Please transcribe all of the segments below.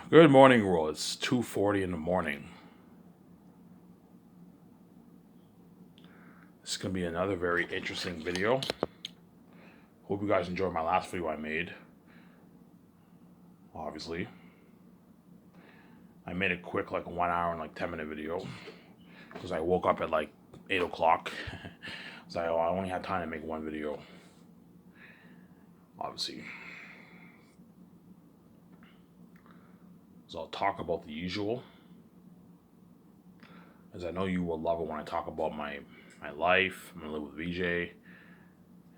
Good morning, world. It's 2:40 in the morning. This is gonna be another very interesting video. Hope you guys enjoyed my last video I made. Obviously, I made a quick, like 1 hour and like 10-minute video because I woke up at like 8 o'clock. So I only had time to make one video. Obviously, so I'll talk about the usual, as I know you will love it when I talk about my life. I'm gonna live with VJ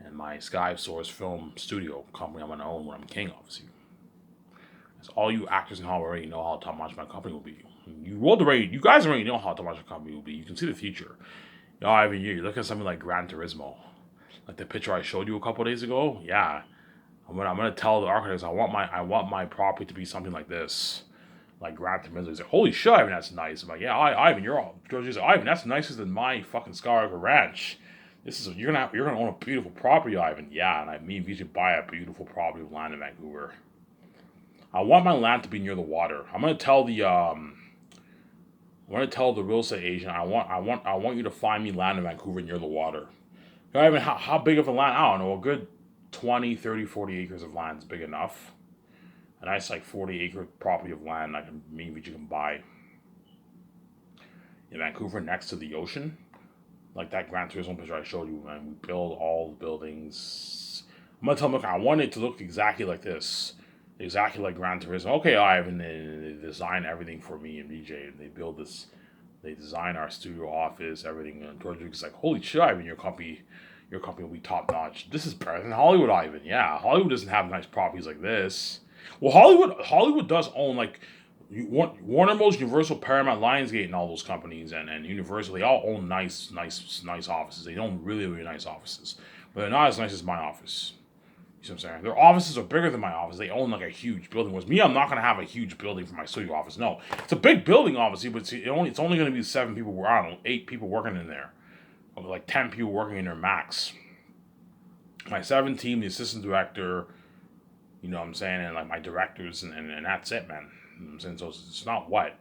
and my Sky Source Film Studio company I'm gonna own when I'm king, obviously. As all you actors in Hollywood already know how much my company will be. You guys already know how much my company will be. You can see the future. Every year you look at something like Gran Turismo, like the picture I showed you a couple of days ago. Yeah, I'm gonna tell the architects I want my property to be something like this, like Gran Turismo. He's like, holy shit, Ivan, that's nice. I'm like, yeah, Ivan, you're all George's like, Ivan, that's nicer than my fucking Skywalker Ranch. You're gonna own a beautiful property, Ivan. Yeah, and we should buy a beautiful property of land in Vancouver. I want my land to be near the water. I'm gonna tell the real estate agent I want you to find me land in Vancouver near the water. I mean, how big of a land? I don't know. A good 20, 30, 40 acres of land is big enough. A nice like 40-acre property of land maybe you can buy in Vancouver next to the ocean. Like that Gran Turismo picture I showed you, man. We build all the buildings. I'm gonna tell them, look, I want it to look exactly like this. Exactly like Gran Turismo. Okay, Ivan, they design everything for me and BJ, and they build this. They design our studio office, everything. And George is like, holy shit, Ivan, your company will be top notch. This is better than Hollywood, Ivan. Yeah, Hollywood doesn't have nice properties like this. Well, Hollywood does own like Warner Bros, Universal, Paramount, Lionsgate, and all those companies, and Universal. They all own nice offices. They own really nice offices, but they're not as nice as my office. You see what I'm saying? Their offices are bigger than my office. They own like a huge building. Whereas me, I'm not gonna have a huge building for my studio office. No, it's a big building, obviously, but it's only gonna be 7 people. I don't know, 8 people working in there, or like 10 people working in there max. My 7 team, the assistant director, you know what I'm saying, and like my directors, and that's it, man. You know what I'm saying, so it's not what.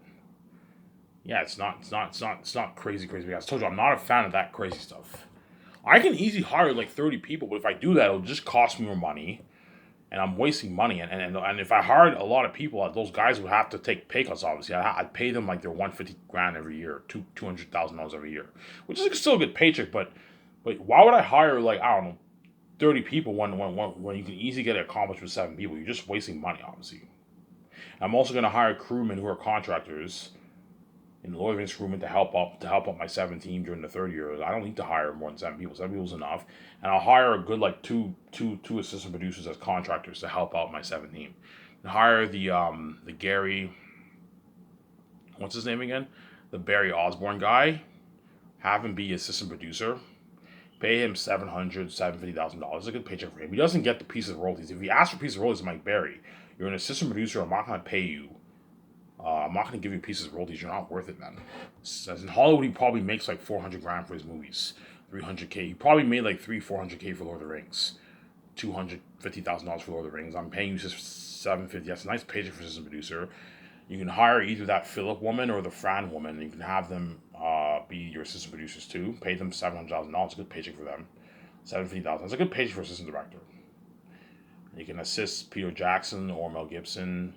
Yeah, it's not crazy. I told you I'm not a fan of that crazy stuff. I can easily hire like 30 people, but if I do that, it'll just cost me more money, and I'm wasting money. And if I hired a lot of people, those guys would have to take pay cuts. Obviously, I'd pay them like their 150 grand every year, $200,000 every year, which is still a good paycheck. But why would I hire like I don't know 30 people when you can easily get it accomplished with 7 people? You're just wasting money, obviously. I'm also going to hire crewmen who are contractors in the Lord of the Rings crewmen to help up my 7 team during the third year. I don't need to hire more than 7 people. 7 people is enough, and I'll hire a good like two assistant producers as contractors to help out my 7 team. And hire the Gary, what's his name again? The Barry Osborne guy. Have him be assistant producer. Pay him $750,000. A good paycheck for him. He doesn't get the piece of royalties. If he asks for a piece of royalties, Mike Barry, you're an assistant producer. I'm not gonna pay you. I'm not gonna give you pieces of royalties. You're not worth it, man. As in Hollywood, he probably makes like 400 grand for his movies, 300K. He probably made like 400K for Lord of the Rings, $250,000 for Lord of the Rings. I'm paying you just 750. That's a nice paycheck for assistant producer. You can hire either that Philip woman or the Fran woman. And you can have them be your assistant producers too. Pay them $700,000. A good paycheck for them. 750,000. That's a good paycheck for assistant director. You can assist Peter Jackson or Mel Gibson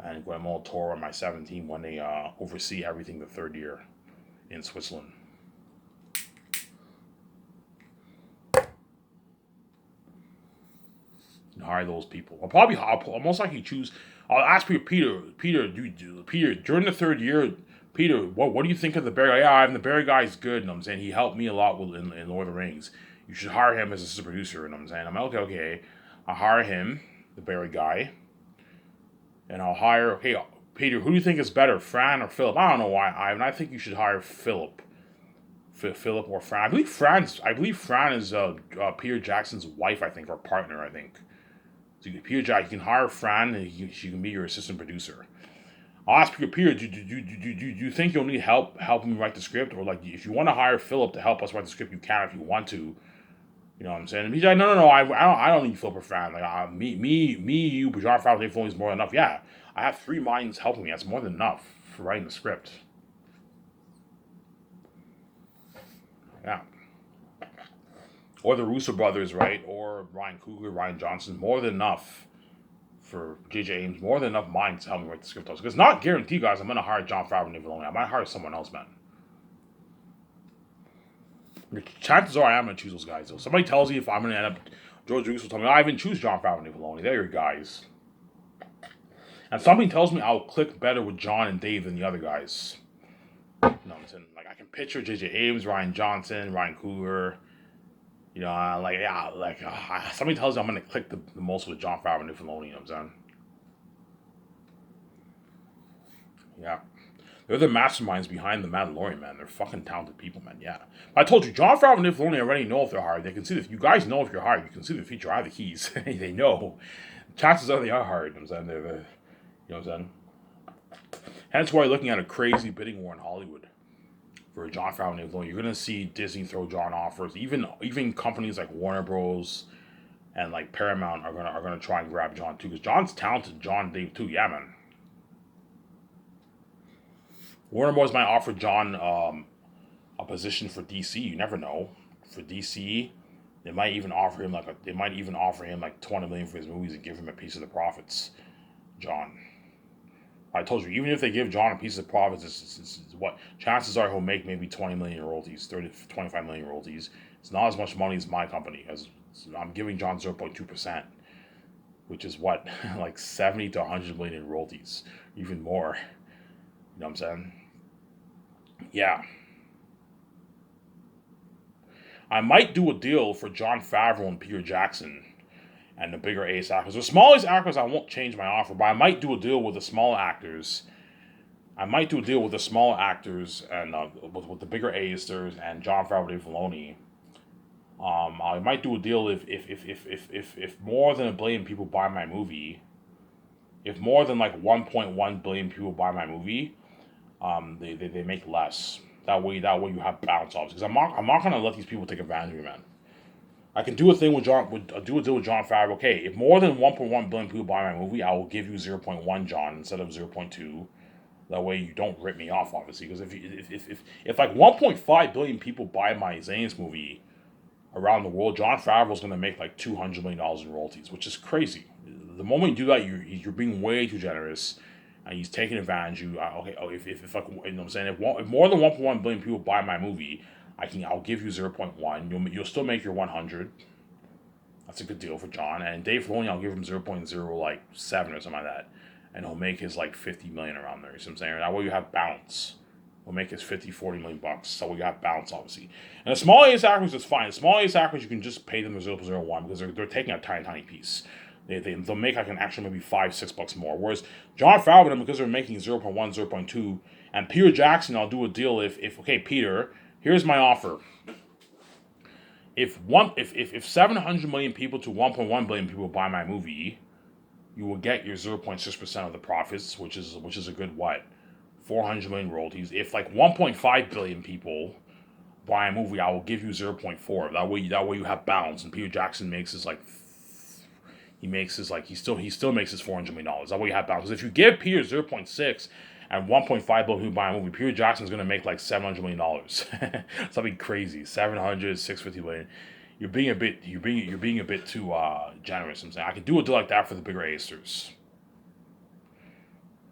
and Guillermo del Toro on my 7 team when they oversee everything the third year in Switzerland. And hire those people. I'll most likely choose. I'll ask Peter, during the third year, Peter, what do you think of the Barry? Yeah, I'm the Barry guy's good, and I'm saying he helped me a lot in Lord of the Rings. You should hire him as a producer, and I'm saying I'm like, okay. I'll hire him, the Barry guy, and I'll hire. Hey, Peter, who do you think is better, Fran or Philip? I don't know why. I think you should hire Philip. Philip or Fran. I believe Fran is Peter Jackson's wife. I think, or partner. I think. So Peter Jack, you can hire Fran, and she can be your assistant producer. I'll ask Peter, do you think you'll need help me write the script, or like if you want to hire Philip to help us write the script, you can if you want to. You know what I'm saying? And he's like, no, I don't need Philip or Fran. Like me, you, Bajar Fowler, is more than enough. Yeah, I have 3 minds helping me. That's more than enough for writing the script. Yeah. Or the Russo brothers, right? Or Ryan Coogler, Ryan Johnson. More than enough for J.J. Abrams. More than enough minds to help me write the script. Because it's not guaranteed, guys, I'm going to hire Jon Favreau and Dave Filoni. I might hire someone else, man. The chances are I am going to choose those guys, though. Somebody tells me if I'm going to end up... George Lucas will tell me, I even choose Jon Favreau and Dave Filoni. They're your guys. And something tells me I'll click better with John and Dave than the other guys. You know what I'm saying? Like, I can picture J.J. Abrams, Ryan Johnson, Ryan Coogler. You know, somebody tells me I'm going to click the most with Jon Favreau and Dave Filoni. You know what I'm saying? Yeah. They're the masterminds behind The Mandalorian, man. They're fucking talented people, man. Yeah. I told you, Jon Favreau and Dave Filoni already know if they're hired. They can see you guys know if you're hired. You can see the future. I have the keys. They know. Chances are they are hired. You know what I'm saying? You know what I'm saying? Hence why you're looking at a crazy bidding war in Hollywood for Jon Favreau and Dave Filoni. You're gonna see Disney throw John offers. Even companies like Warner Bros. And like Paramount are gonna try and grab John too, because John's talented. John and Dave too. Yeah, man. Warner Bros. Might offer John a position for DC. You never know. For DC, they might even offer him like $20 million for his movies and give him a piece of the profits. John. I told you, even if they give John a piece of the profits, it's what chances are he'll make maybe 20 million in royalties, 30 to 25 million royalties. It's not as much money as my company, as I'm giving John 0.2%, which is what like 70 to 100 million in royalties, even more. You know what I'm saying? Yeah. I might do a deal for Jon Favreau and Peter Jackson and the bigger ace actors. The smallest actors, I won't change my offer, but I might do a deal with the small actors. I might do a deal with the small actors and with the bigger A-listers and Jon Favreau, Dave Filoni. I might do a deal if more than 1 billion people buy my movie. If more than like 1.1 billion people buy my movie, they make less. That way you have balance off. Because I'm not gonna let these people take advantage of me, man. I can do a thing with do a deal with Jon Favreau. Okay, if more than 1.1 billion people buy my movie, I will give you 0.1 John instead of 0.2. That way you don't rip me off, obviously. Because if like 1.5 billion people buy my Zane's movie around the world, Jon Favreau's gonna make like $200 million in royalties, which is crazy. The moment you do that, you're being way too generous, and he's taking advantage of you. If like, you know what I'm saying, if more than 1.1 billion people buy my movie, I'll give you 0.1. You'll still make your 100. That's a good deal for John. And Dave Filoni, I'll give him 0.0 like 7 or something like that, and he'll make his like 50 million around there. You see what I'm saying? That way you have balance. We'll make his 40 million bucks. So we got balance, obviously. And the small ace actors is fine. The small ace actors, you can just pay them the 0.01 because they're taking a tiny piece. They'll make like an extra maybe $5-6 more. Whereas Jon Favreau, because they're making 0.1, 0.2, and Peter Jackson, I'll do a deal if okay, Peter, here's my offer. If 700 million people to 1.1 billion people buy my movie, you will get your 0.6% of the profits, which is a good what? 400 million royalties. If like 1.5 billion people buy a movie, I will give you 0.4. That way you have balance. And Peter Jackson makes his he still makes his $400 million. That way you have balance. Because if you give Peter 0.6 and 1.5 billion people buy a movie, Peter Jackson's gonna make like $700 million. Something crazy. 700, 650 million. You're being a bit too generous. I'm saying I could do a deal like that for the bigger A-listers.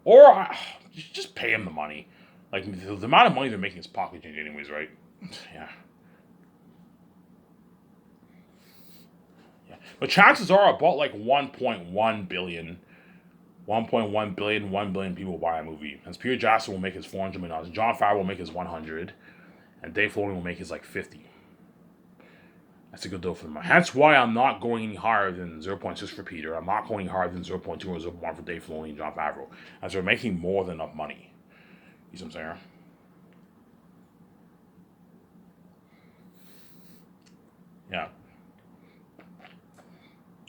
Or just pay him the money. Like, the amount of money they're making is pocket change anyways, right? Yeah. But chances are about like 1.1 billion, 1 billion people buy a movie. And Peter Jackson will make his $400 million. Jon Favreau will make his 100. And Dave Filoni will make his like 50. That's a good deal for them. Hence why I'm not going any higher than 0.6 for Peter. I'm not going higher than 0.2 or 0.1 for Dave Filoni and Jon Favreau. As they're making more than enough money. You see what I'm saying? Yeah.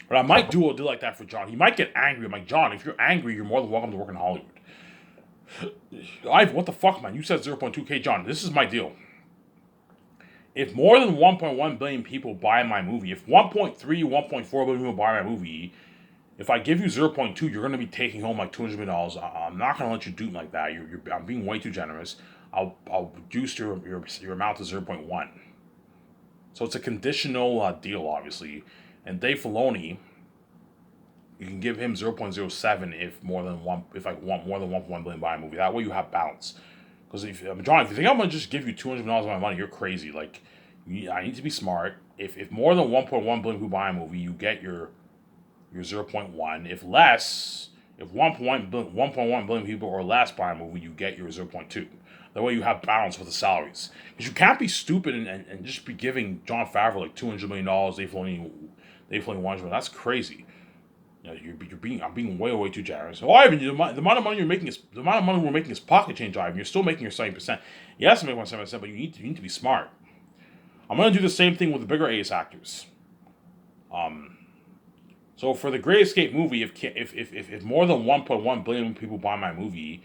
But I might do a deal like that for John. He might get angry. I'm like, John, if you're angry, you're more than welcome to work in Hollywood. What the fuck, man? You said 0.2K, John. This is my deal. If more than 1.1 billion people buy my movie, if 1.3, 1.4 billion people buy my movie, If I give you 0.2, you're going to be taking home like $200 million. I'm not going to let you do it like that. I'm being way too generous. I'll reduce your amount to 0.1. So it's a conditional deal, obviously. And Dave Filoni, you can give him 0.07 if more than one, if I want more than 1.1 billion buy a movie. That way you have balance. Because John, if you think I'm gonna just give you $200 of my money, you're crazy. Like, I need to be smart. If more than 1.1 billion people buy a movie, you get your 0.1. If less, if 1.1 billion people or less buy a movie, you get your 0.2. That way you have balance with the salaries. Because you can't be stupid and just be giving Jon Favreau like $200 million. Dave Filoni $100 million. That's crazy. You know, I'm being way too generous. Oh, Ivan, the amount of money you're making is the amount of money we're making is pocket change, Ivan. You're still making your 70%. Yes, I make 7%, but you need to be smart. I'm gonna do the same thing with the bigger ace actors. So for the Great Escape movie, if more than 1.1 billion people buy my movie,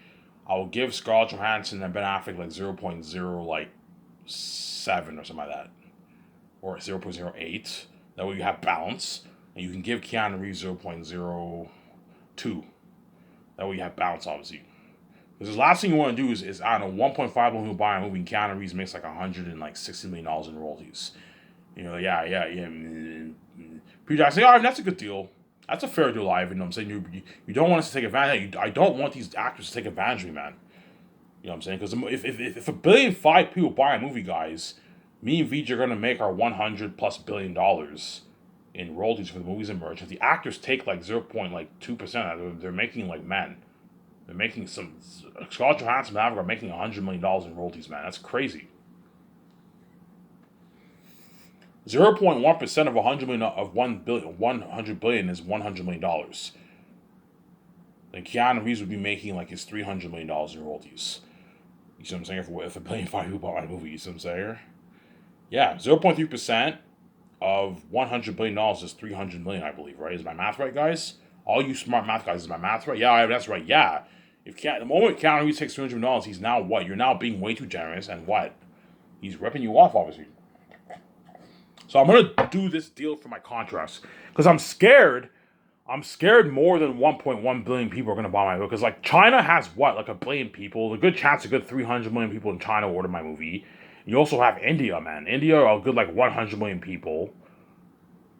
I will give Scarlett Johansson and Ben Affleck like 0.0 like 7 or something like that, or 0.08. That way you have balance, and you can give Keanu Reeves 0.02. That way you have balance, obviously. Because the last thing you want to do is I don't know, 1.5 billion people buy a movie, and Keanu Reeves makes like $160 million in royalties. You know, yeah. Peter Jackson, oh, that's a good deal. That's a fair deal, Ivan. You know what I'm saying? You don't want us to take advantage. I don't want these actors to take advantage of me, man. You know what I'm saying? Because if 1.5 billion people buy a movie, guys, me and VJ are going to make our $100+ billion in royalties for the movies and merch. If the actors take like 0.2%, they're making like, man, they're making some. Scarlett Johansson and Avatar are making $100 million in royalties, man. That's crazy. 0.1% of 100 million of 100 billion is $100 million. Then Keanu Reeves would be making like his $300 million in royalties. You see what I'm saying? If 1.5 billion people bought my movie, you see what I'm saying? Yeah, 0.3% of $100 billion is $300 million, I believe, right? Is my math right, guys? All you smart math guys, is my math right? Yeah, that's right. Yeah. The moment Keanu Reeves takes $300 million, he's now what? You're now being way too generous, and what? He's ripping you off, obviously. So I'm gonna do this deal for my contracts because I'm scared. I'm scared more than 1.1 billion people are gonna buy my movie because like China has what, like 1 billion people. A good chance a good 300 million people in China order my movie. You also have India, man. India are a good like 100 million people.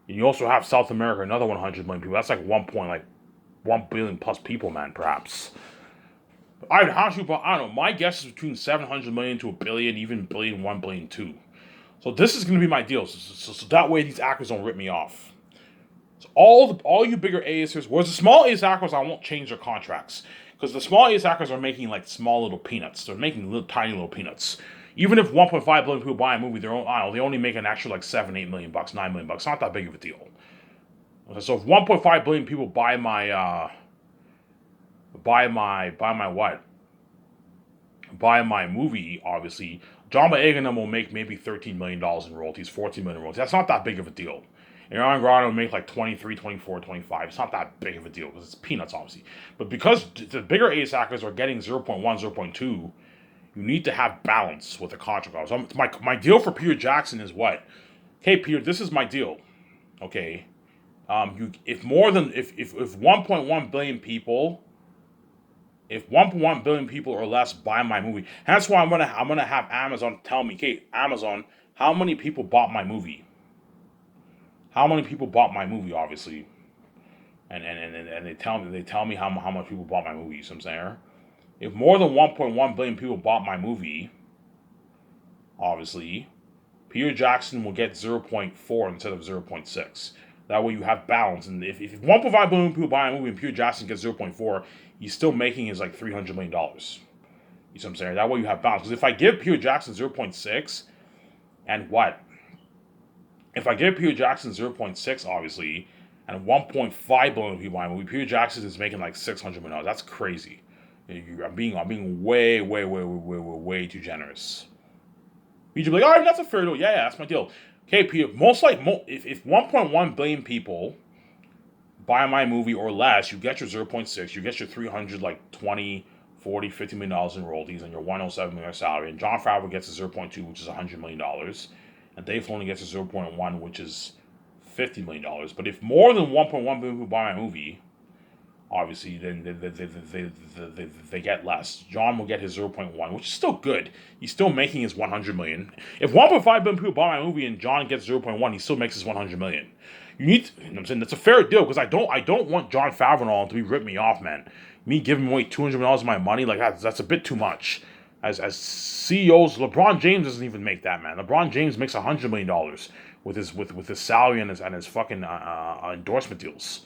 And you also have South America, another 100 million people. That's like 1 billion plus people, man. Perhaps. I don't know. My guess is between 700 million to a billion, even billion 1, billion 2. So this is going to be my deal. So that way these actors don't rip me off. So all you bigger A-listers, whereas the small A-list actors, I won't change their contracts. Because the small A-list actors are making like small little peanuts. They're making tiny little peanuts. Even if 1.5 billion people buy a movie, they only make an extra like $7-8 million, $9 million. It's not that big of a deal. So if 1.5 billion people buy my movie, obviously, John Boyega will make maybe $13 million in royalties, $14 million in royalties. That's not that big of a deal. Ariana Grande will make like 23, 24, 25. It's not that big of a deal because it's peanuts, obviously. But because the bigger ace actors are getting 0.1, 0.2, you need to have balance with the contract. So my deal for Peter Jackson is what? Hey, Peter, this is my deal. Okay. If 1.1 billion people, if 1.1 billion people or less buy my movie, that's why I'm gonna have Amazon tell me, okay, Amazon, how many people bought my movie? How many people bought my movie? Obviously, and they tell me how much people bought my movie. You know what I'm saying? If more than 1.1 billion people bought my movie, obviously, Peter Jackson will get 0.4 instead of 0.6. That way you have balance. And if 1.5 billion people buy a movie and Peter Jackson gets 0.4, he's still making his like $300 million. You know what I'm saying? That way you have balance. Because if I give Peter Jackson 0.6, and what? If I give Peter Jackson 0.6, obviously, and 1.5 billion people buy a movie, Peter Jackson is making like $600 million. That's crazy. I'm being way too generous. You'd be like, all right, that's a fair deal. Yeah, that's my deal. Okay, Peter, if 1.1 billion people buy my movie or less, you get your 0.6, you get your 300, like 20, 40, $50 million in royalties, and your 107 million salary. And Jon Favreau gets a 0.2, which is $100 million. And Dave Filoni gets a 0.1, which is $50 million. But if more than 1.1 billion people buy my movie, Obviously, then they get less. John will get his 0.1, which is still good. He's still making his 100 million. If 1.5 billion people buy my movie and John gets 0.1, he still makes his 100 million. You need to, you know what I'm saying, that's a fair deal because I don't want John Favreau to be rip me off, man. Me giving away $200 of my money, like that's a bit too much. As CEOs, LeBron James doesn't even make that, man. LeBron James makes $100 million with his salary and his fucking endorsement deals.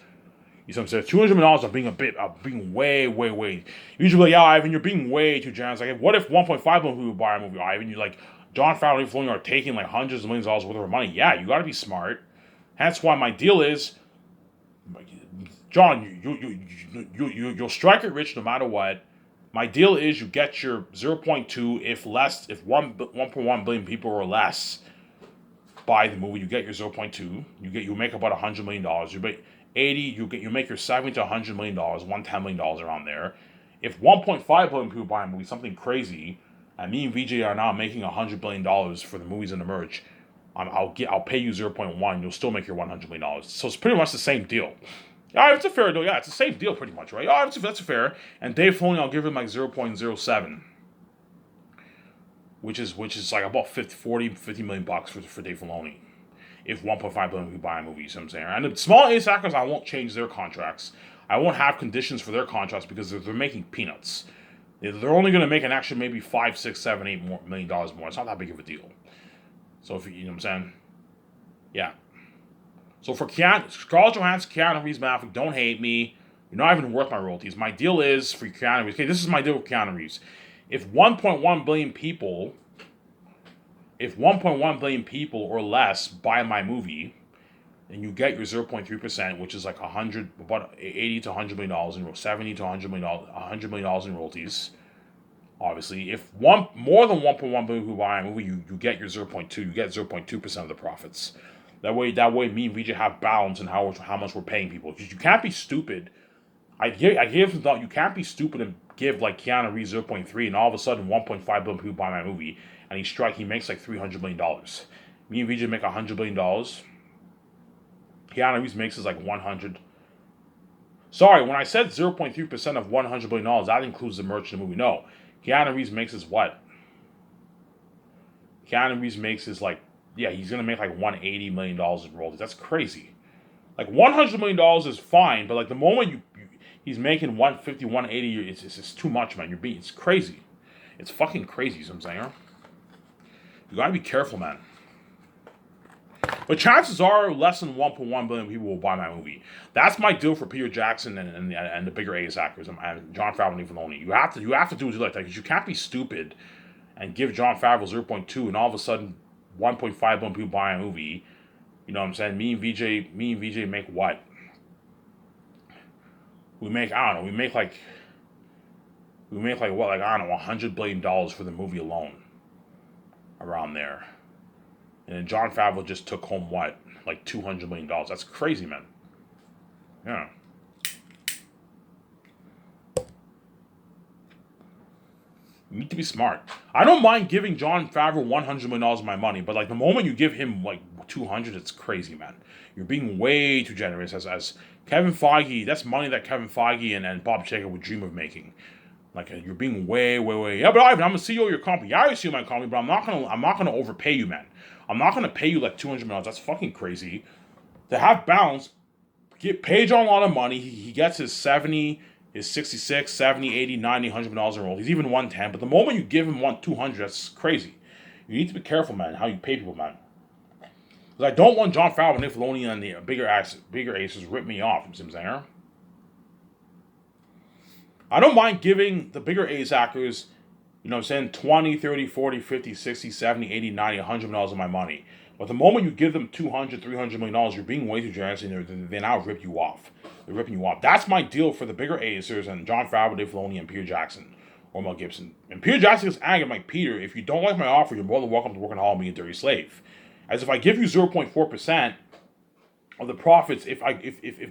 You know what I'm saying? $200 million being way. Usually, like, yeah, Ivan, you're being way too generous. Like, what if 1.5 million people buy a movie, Ivan? You like John Favreau and Filoni are taking like hundreds of millions of dollars worth of money. Yeah, you got to be smart. That's why my deal is, John, you'll strike it rich no matter what. My deal is you get your 0.2 if 1.1 billion people or less buy the movie, you get your 0.2. You make about $100 million. You make 80. You make your 70 to $100 million, $110 million around there. If 1.5 billion people buy a movie, something crazy, and me and VJ are now making $100 billion for the movies and the merch, I'll pay you 0.1. You'll still make your $100 million. So it's pretty much the same deal. Yeah, it's a fair deal. Yeah, it's the same deal pretty much, right? Yeah, that's fair. And Dave Filoni, I'll give him like 0.07, which is like about 50 million bucks for Dave Filoni. If 1.5 billion people buy a movie, you know what I'm saying? And the small ACE actors, I won't change their contracts. I won't have conditions for their contracts because they're making peanuts. They're only going to make an extra maybe 5, 6, 7, $8 million more. It's not that big of a deal. So if you know what I'm saying, yeah. So for Scarlett Johansson, Keanu Reeves, Maverick, don't hate me. You're not even worth my royalties. My deal is for Keanu Reeves. Okay, this is my deal with Keanu Reeves. If 1.1 billion people or less buy my movie, then you get your 0.3%, which is like about 80 to $100 million in 70 to $100 million in royalties. Obviously, if more than 1.1 billion people buy a movie, you get your 0.2. You get 0.2% of the profits. That way, me and VJ have balance in how much we're paying people. Because you can't be stupid. I give some thought. You can't be stupid and give like Keanu Reeves 0.3, and all of a sudden 1.5 billion people buy my movie, and he makes like $300 million. Me and VJ make $100 billion. Keanu Reeves makes is like 100. Sorry, when I said 0.3% of $100 billion, that includes the merch in the movie. No, Keanu Reeves makes is what? Keanu Reeves makes is like, yeah, he's gonna make like $180 million in royalties. That's crazy. Like $100 million is fine, but like the moment he's making 150, 180, it's too much, man. It's crazy. It's fucking crazy. You know what I'm saying? You gotta be careful, man. But chances are less than 1.1 billion people will buy my movie. That's my deal for Peter Jackson and the bigger AS actors and John Favreau and Filoni. You have to do it like that because you can't be stupid and give John Favreau 0.2 and all of a sudden 1.5 billion people buy a movie. You know what I'm saying? Me and VJ make what? We make I don't know. We make like what? Like I don't know, $100 billion for the movie alone. Around there. And then John Favreau just took home what? Like $200 million. That's crazy, man. Yeah. You need to be smart. I don't mind giving John Favreau $100 million of my money, but like the moment you give him like 200, it's crazy, man. You're being way too generous. As Kevin Feige, that's money that Kevin Feige and Bob Chapek would dream of making. Like you're being way. Yeah, but Ivan, I'm a CEO of your company. Yeah, you're CEO of my company, but I'm not gonna overpay you, man. I'm not gonna pay you like $200 million. That's fucking crazy. To have balance, pay John a lot of money. He gets his 70, his 66, 70, 80, 90, $100 million in roll. He's even 110. But the moment you give him 200, that's crazy. You need to be careful, man, how you pay people, man. Because I don't want John Favreau, Nick Filoni, and the bigger aces rip me off. You see what I'm saying? I don't mind giving the bigger ace actors, you know what I'm saying, 20, 30, 40, 50, 60, 70, 80, 90, $100 million of my money. But the moment you give them $200, $300 million, you're being way too generous, and they now rip you off. They're ripping you off. That's my deal for the bigger acers and John Favreau, Dave Filoni, and Peter Jackson or Mel Gibson. And Peter Jackson is angry. I'm like, Peter, if you don't like my offer, you're more than welcome to work on Hall Me a Dirty Slave. As if I give you 0.4% of the profits, if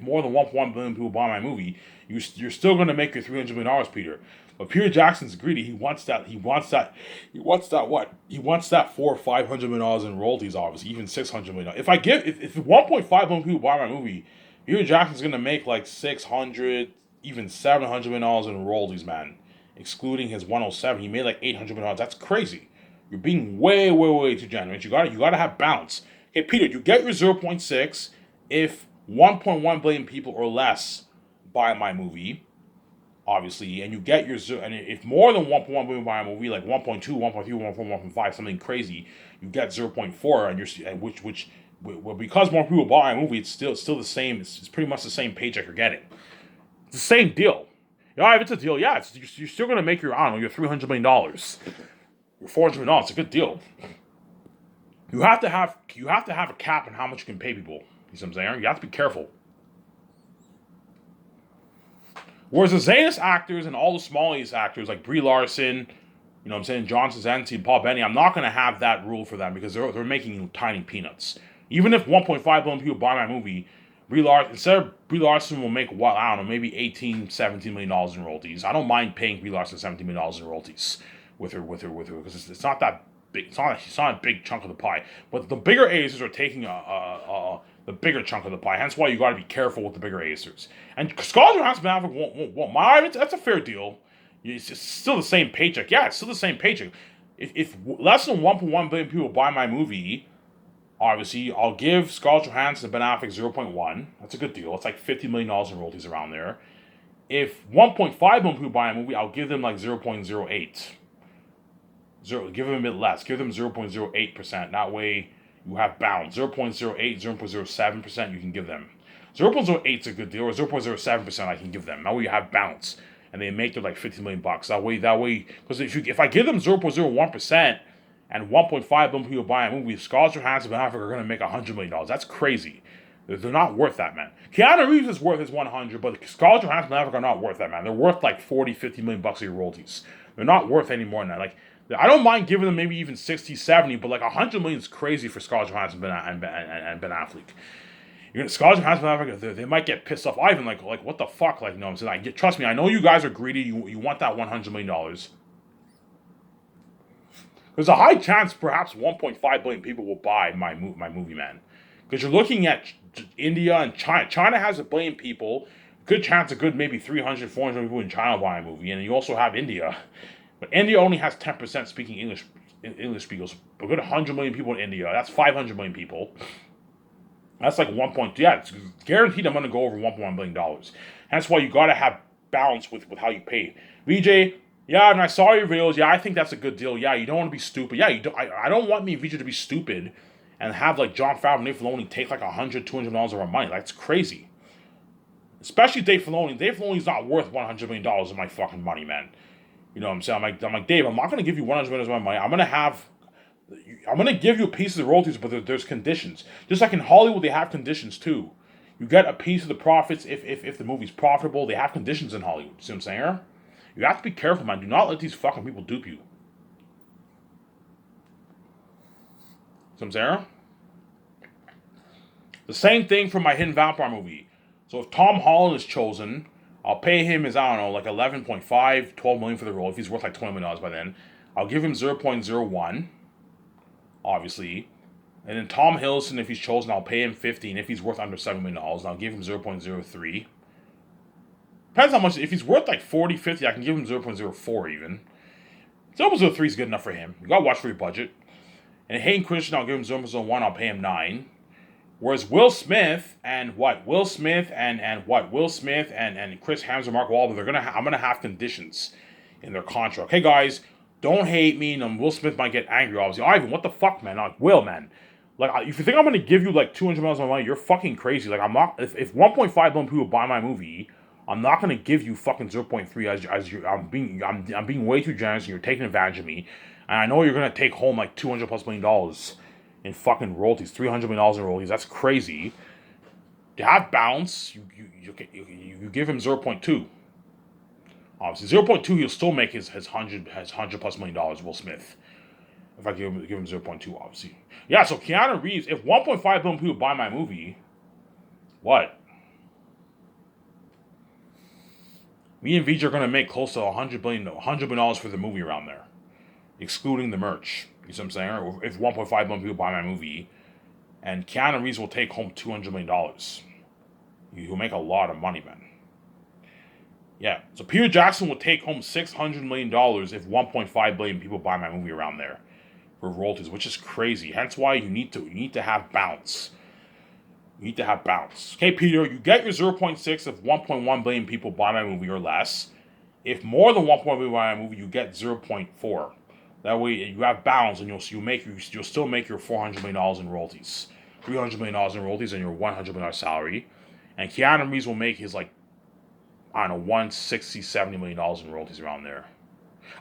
more than 1.1 billion people buy my movie, you're still going to make your $300 million, Peter. But Peter Jackson's greedy. He wants that what? He wants that $400 or $500 million in royalties, obviously, even $600 million. If 1.5 billion people buy my movie, Peter Jackson's going to make like 600, even $700 million in royalties, man. Excluding his 107, he made like $800 million. That's crazy. You're being way, way, way too generous. You gotta have balance. Okay, Peter, you get your 0.6 if 1.1 billion people or less buy my movie, obviously, and you get your and if more than 1.1 billion buy a movie, like 1.2, 1.3, 1.4, 1.5, something crazy, you get 0.4, and which well, because more people buy a movie, it's still the same. It's pretty much the same paycheck you're getting. It's the same deal. If it's a deal, yeah, you're still gonna make your, I don't know, your $300 million, your $400 million. It's a good deal. You have to have a cap on how much you can pay people. You see what I'm saying? You have to be careful. Whereas the Zanus actors and all the smallest actors like Brie Larson, you know what I'm saying, John Krasinski and Paul Bettany, I'm not going to have that rule for them because they're making tiny peanuts. Even if 1.5 billion people buy my movie, Brie Larson will make, what, I don't know, maybe $18, $17 million in royalties. I don't mind paying Brie Larson $17 million in royalties with her, because it's not that big. It's not a big chunk of the pie. But the bigger A-listers are taking the bigger chunk of the pie. Hence why you got to be careful with the bigger A-listers. And Scarlett Johansson won't mind. That's a fair deal. It's still the same paycheck. Yeah, it's still the same paycheck. If less than 1.1 billion people buy my movie, obviously, I'll give Scarlett Johansson and Ben Affleck 0.1. That's a good deal. It's like $50 million in royalties around there. If 1.5 billion people buy a movie, I'll give them like 0.08. Give them a bit less. Give them 0.08%. That way, you have bounds. 0.08, 0.07% you can give them. 0.08 is a good deal, or 0.07% I can give them. That way you have balance, and they make them like $50 million. That way, because if I give them 0.01% and 1.5 billion people buy a movie, Scarlett Johansson and Affleck are going to make $100 million. That's crazy. They're not worth that, man. Keanu Reeves is worth his 100, but Scarlett Johansson and Affleck are not worth that, man. They're worth like 40, $50 million of your royalties. They're not worth any more than that. Like, I don't mind giving them maybe even 60, 70, but like 100 million is crazy for Scarlett Johansson and Ben Affleck. Scarlett Johansson and Ben Affleck, they might get pissed off. Ivan, like what the fuck? Like, no, I'm saying, trust me, I know you guys are greedy. You want that $100 million. There's a high chance perhaps 1.5 billion people will buy my movie, man. Because you're looking at India and China. China has 1 billion people. Good chance, a good maybe 300, 400 people in China buy a movie. And you also have India. But India only has 10% speaking English speakers. A good 100 million people in India. That's 500 million people. That's like it's guaranteed I'm going to go over $1.1 billion. That's why you got to have balance with how you pay. VJ, yeah, and I saw your videos. Yeah, I think that's a good deal. Yeah, you don't want to be stupid. Yeah, you don't. I don't want me, VJ, to be stupid and have like Jon Favreau and Dave Filoni take like $100, $200 of our money. That's crazy. Especially Dave Filoni. Dave Filoni's not worth $100 million of my fucking money, man. You know what I'm saying? I'm like, Dave, I'm not going to give you $100 million of my money. I'm going to give you a piece of the royalties, but there's conditions. Just like in Hollywood, they have conditions too. You get a piece of the profits if the movie's profitable. They have conditions in Hollywood. See what I'm saying? You have to be careful, man. Do not let these fucking people dupe you. See what I'm saying? The same thing for my Hidden Vampire movie. So if Tom Holland is chosen, I'll pay him his, I don't know, like 11.5, 12 million for the role. If he's worth like $20 million by then, I'll give him 0.01, obviously. And then Tom Hiddleston, if he's chosen, I'll pay him 15. If he's worth under $7 million, I'll give him 0.03. Depends how much. If he's worth like 40, 50, I can give him 0.04 even. 0.03 is good enough for him. You gotta watch for your budget. And Hayden Christensen, I'll give him 0.01, I'll pay him 9. Whereas Will Smith and Chris Hemsworth, Mark Wahlberg, I'm gonna have conditions in their contract. Hey guys, don't hate me. And Will Smith might get angry. Obviously, Ivan, what the fuck, man? Like, Will, man. Like, if you think I'm gonna give you like $200 million of my money, you're fucking crazy. Like, I'm not. If 1.5 billion people buy my movie, I'm not gonna give you fucking 0.3 as you. I'm being way too generous, and you're taking advantage of me. And I know you're gonna take home like $200+ million in fucking royalties, $300 million in royalties. That's crazy. To have balance, you give him 0.2. Obviously, 0.2, he'll still make his $100+ million. Will Smith, if I give him 0.2, obviously. Yeah. So Keanu Reeves, if 1.5 billion people buy my movie, what? Me and VJ are gonna make close to $100 million for the movie around there, excluding the merch. You see what I'm saying? If 1.5 billion people buy my movie, and Keanu Reeves will take home $200 million, he'll make a lot of money, man. Yeah. So Peter Jackson will take home $600 million if 1.5 billion people buy my movie around there for royalties, which is crazy. Hence why you need to have balance. You need to have balance. Okay, Peter, you get your zero point 0.6 if 1.1 billion people buy my movie or less. If more than 1.1 billion buy my movie, you get 0.4. That way you have balance, and you'll still make your $400 million in royalties, $300 million in royalties, and your $100 million salary. And Keanu Reeves will make his like, I don't know, 160, $70 million in royalties around there.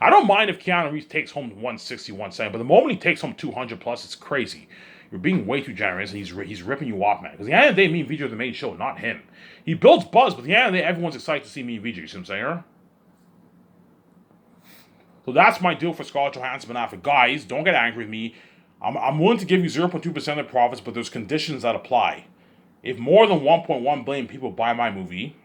I don't mind if Keanu Reeves takes home 160, 170, but the moment he takes home 200 plus, it's crazy. You're being way too generous, and he's ripping you off, man. Because at the end of the day, me and VJ are the main show, not him. He builds buzz, but at the end of the day, everyone's excited to see me and VJ. You see what I'm saying? So that's my deal for Scarlett Johansson and Ben Affleck. Guys, don't get angry with me. I'm willing to give you 0.2% of profits, but there's conditions that apply. If more than 1.1 billion people buy my movie,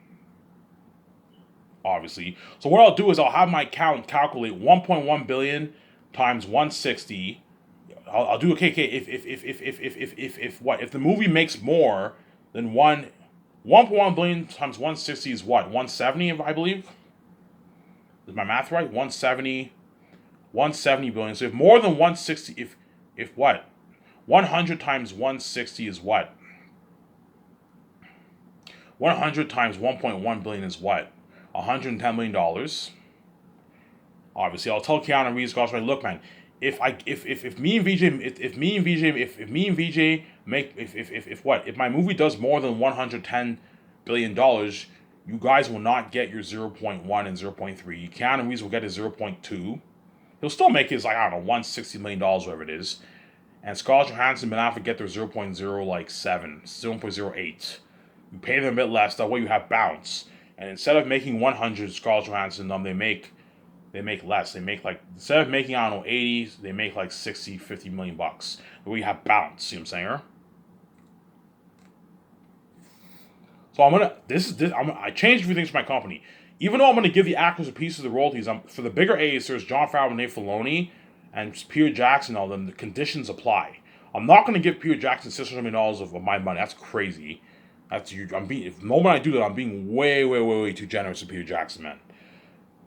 obviously. So what I'll do is I'll have my account calculate 1.1 billion times 160. I'll do okay. If the movie makes more than 1.1 billion times 160 is what, 170, I believe. Is my math right? 170 billion. So if more than 160, if what, 100 times 160 is what? 100 times 1.1 billion is what? $110 million. Obviously, I'll tell Keanu Reeves, gosh, look, man, if me and VJ make if my movie does more than $110 billion, you guys will not get your 0.1 and 0.3. Keanu Reeves will get his 0.2. He'll still make his, like, I don't know, $160 million, whatever it is. And Scarlett Johansson and Ben Affleck get their 0.08. You pay them a bit less, that way you have balance. And instead of making 100 Scarlett Johansson, they make less. They make like, instead of making, I don't know, 80, they make like 60, 50 million bucks. That way you have balance, see what I'm saying? So I changed everything for my company. Even though I'm gonna give the actors a piece of the royalties, for the bigger A's, there's Jon Favreau and Dave Filoni and Peter Jackson, all them, the conditions apply. I'm not gonna give Peter Jackson $600 million of my money. That's crazy. If the moment I do that, I'm being way too generous to Peter Jackson, man.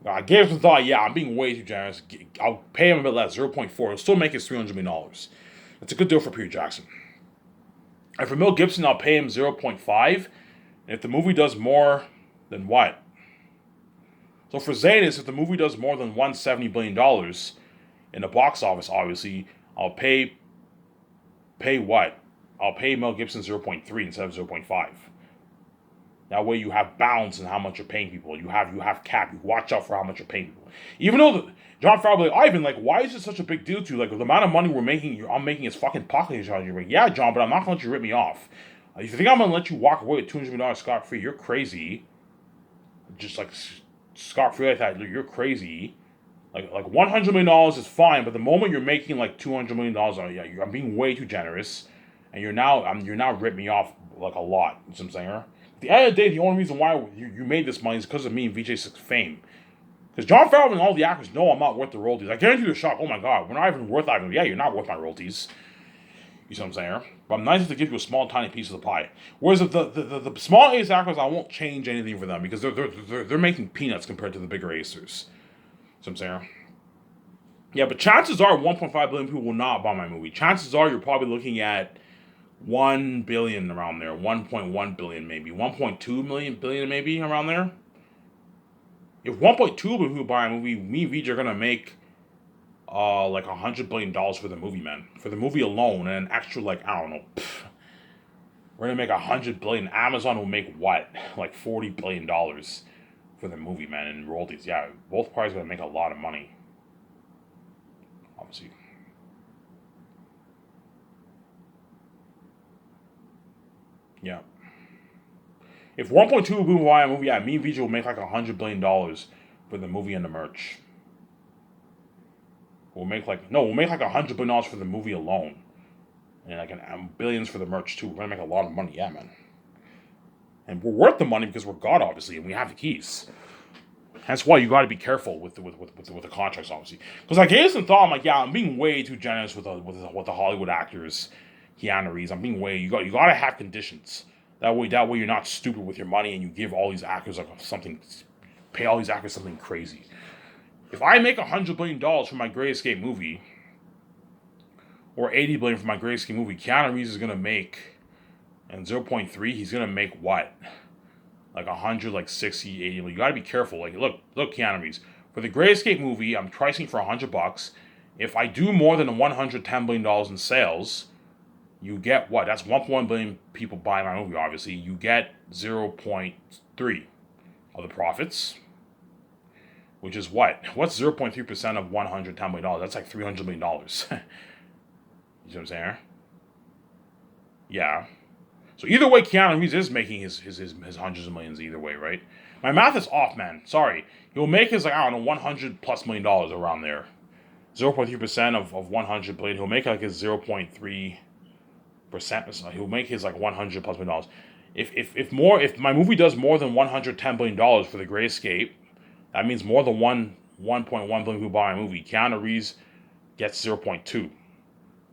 I gave it some thought. Yeah, I'm being way too generous. I'll pay him a bit less, 0.4. He'll still make his $300 million. It's a good deal for Peter Jackson. And for Mel Gibson, I'll pay him 0.5. And if the movie does more than what? So for Zaynus, if the movie does more than $170 billion in the box office, obviously, I'll pay what? I'll pay Mel Gibson 0.3 instead of 0.5. That way you have balance in how much you're paying people. You have cap. You watch out for how much you're paying people. Even though Jon Favreau, Ivan, like, why is it such a big deal to you? Like, with the amount of money we're making, I'm making is fucking pocket. You're like, yeah, John, but I'm not going to let you rip me off. If you think I'm going to let you walk away with $200 million scot-free, you're crazy. Just like scot-free like that, you're crazy. Like $100 million is fine, but the moment you're making like $200 million, yeah, I'm being way too generous. And you're now ripping me off like a lot. You know what I'm saying? At the end of the day, the only reason why you made this money is because of me and VJ's fame. Because Jon Favreau and all the actors know I'm not worth the royalties. I guarantee you they're shocked. Oh my god, we're not even worth that. Yeah, you're not worth my royalties. You see what I'm saying? But I'm nice to give you a small, tiny piece of the pie. Whereas the small ace actors, I won't change anything for them because they're making peanuts compared to the bigger acers. See what I'm saying? Yeah, but chances are 1.5 billion people will not buy my movie. Chances are you're probably looking at 1 billion around there, 1.1 billion maybe, 1.2 billion maybe around there. If 1.2 billion people buy a movie, me and VJ are gonna make like $100 billion for the movie, man. For the movie alone, and an extra, like, I don't know, we're gonna make $100 billion. Amazon will make what, like $40 billion for the movie, man, in royalties. Yeah, both parties are gonna make a lot of money. Obviously. Yeah. If 1.2 people buy a movie, yeah, me and VJ will make like $100 billion for the movie and the merch. We'll make like $100 billion for the movie alone, and like billions for the merch too. We're gonna make a lot of money, yeah, man. And we're worth the money because we're God, obviously, and we have the keys. That's why you got to be careful with the contracts, obviously. Because I gave some thought. I'm like, yeah, I'm being way too generous with the Hollywood actors, Keanu Reeves. I'm being way. You got to have conditions. That way you're not stupid with your money, and you give all these actors like something pay all these actors something crazy. If I make $100 billion for my Great Escape movie, or $80 billion for my Great Escape movie, Keanu Reeves is gonna make, and 0.3, he's gonna make what? Like 100, like 60, 80. You gotta be careful. Like, look, Keanu Reeves. For the Great Escape movie, I'm pricing for $100. If I do more than $110 billion in sales, you get what? That's 1.1 billion people buying my movie, obviously. You get 0.3 of the profits, which is what? What's 0.3% of $110 billion? That's like $300 million. You see what I'm saying? Yeah. So either way, Keanu Reeves is making his hundreds of millions either way, right? My math is off, man. Sorry. He'll make his, like, I don't know, $100 plus million around there. 0.3% of 100 billion. He'll make like his 0.3%. He'll make his like $100 plus million. If my movie does more than $110 billion for the Great Escape, that means more than 1.1 billion people buy my movie. Keanu Reeves gets 0.2.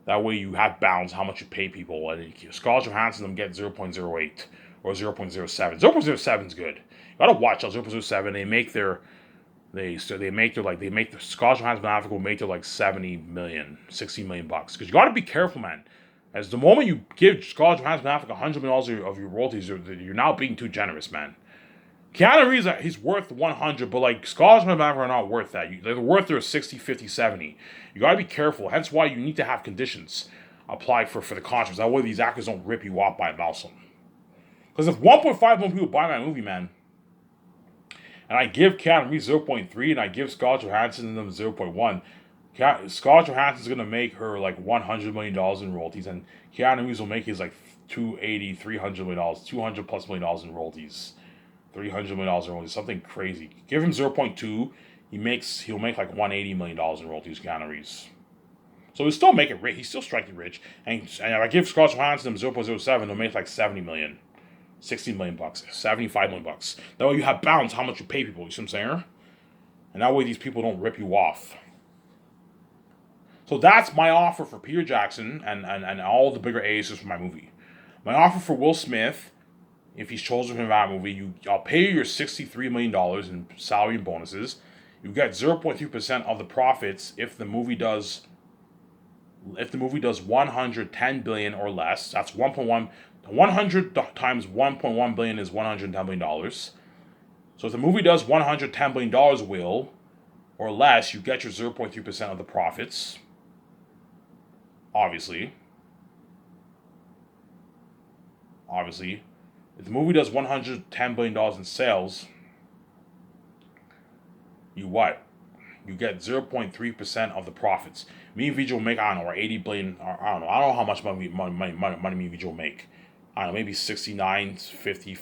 That way you have bounds how much you pay people. And Scarlett Johansson them get 0.08 or 0.07. 0.07 is good. You gotta watch out 0.07. They make the Scarlett Johansson Africa will make their like 70 million, 60 million bucks. Because you gotta be careful, man. As the moment you give Scarlett Johansson Africa $100 million of your royalties, you're now being too generous, man. Keanu Reeves, he's worth 100, but like Scarlett Johansson Africa are not worth that. They're worth their 60, 50, 70. You gotta be careful. Hence why you need to have conditions applied for the contracts. That way these actors don't rip you off by a mouse. Because if 1.5 million people buy my movie, man, and I give Keanu Reeves 0.3 and I give Scarlett Johansson them 0.1, Scarlett Johansson's going to make her like $100 million in royalties, and Keanu Reeves will make his like $280, $300 million, $200 plus million in royalties. $300 million in royalties, something crazy. Give him 0.2, he'll make like $180 million in royalties, Keanu Reeves. So he'll still make it rich. He's still striking rich. And if I give Scarlett Johansson 0.07, he'll make like 70 million. 60 million bucks. 75 million bucks. That way you have bounds how much you pay people, you see what I'm saying? And that way these people don't rip you off. So that's my offer for Peter Jackson and all the bigger aces for my movie. My offer for Will Smith, if he's chosen for that movie, I'll pay you your $63 million in salary and bonuses. You get 0.3% of the profits if the movie does 110 billion or less. That's 1.1 100 times 1.1 billion is $110 billion. So if the movie does $110 billion, Will, or less, you get your 0.3% of the profits. Obviously. If the movie does $110 billion in sales, you what? You get 0.3% of the profits. Me and VJ will make, I don't know, or 80 billion, or I don't know how much money me and VJ will make. I don't know, maybe 69, 50,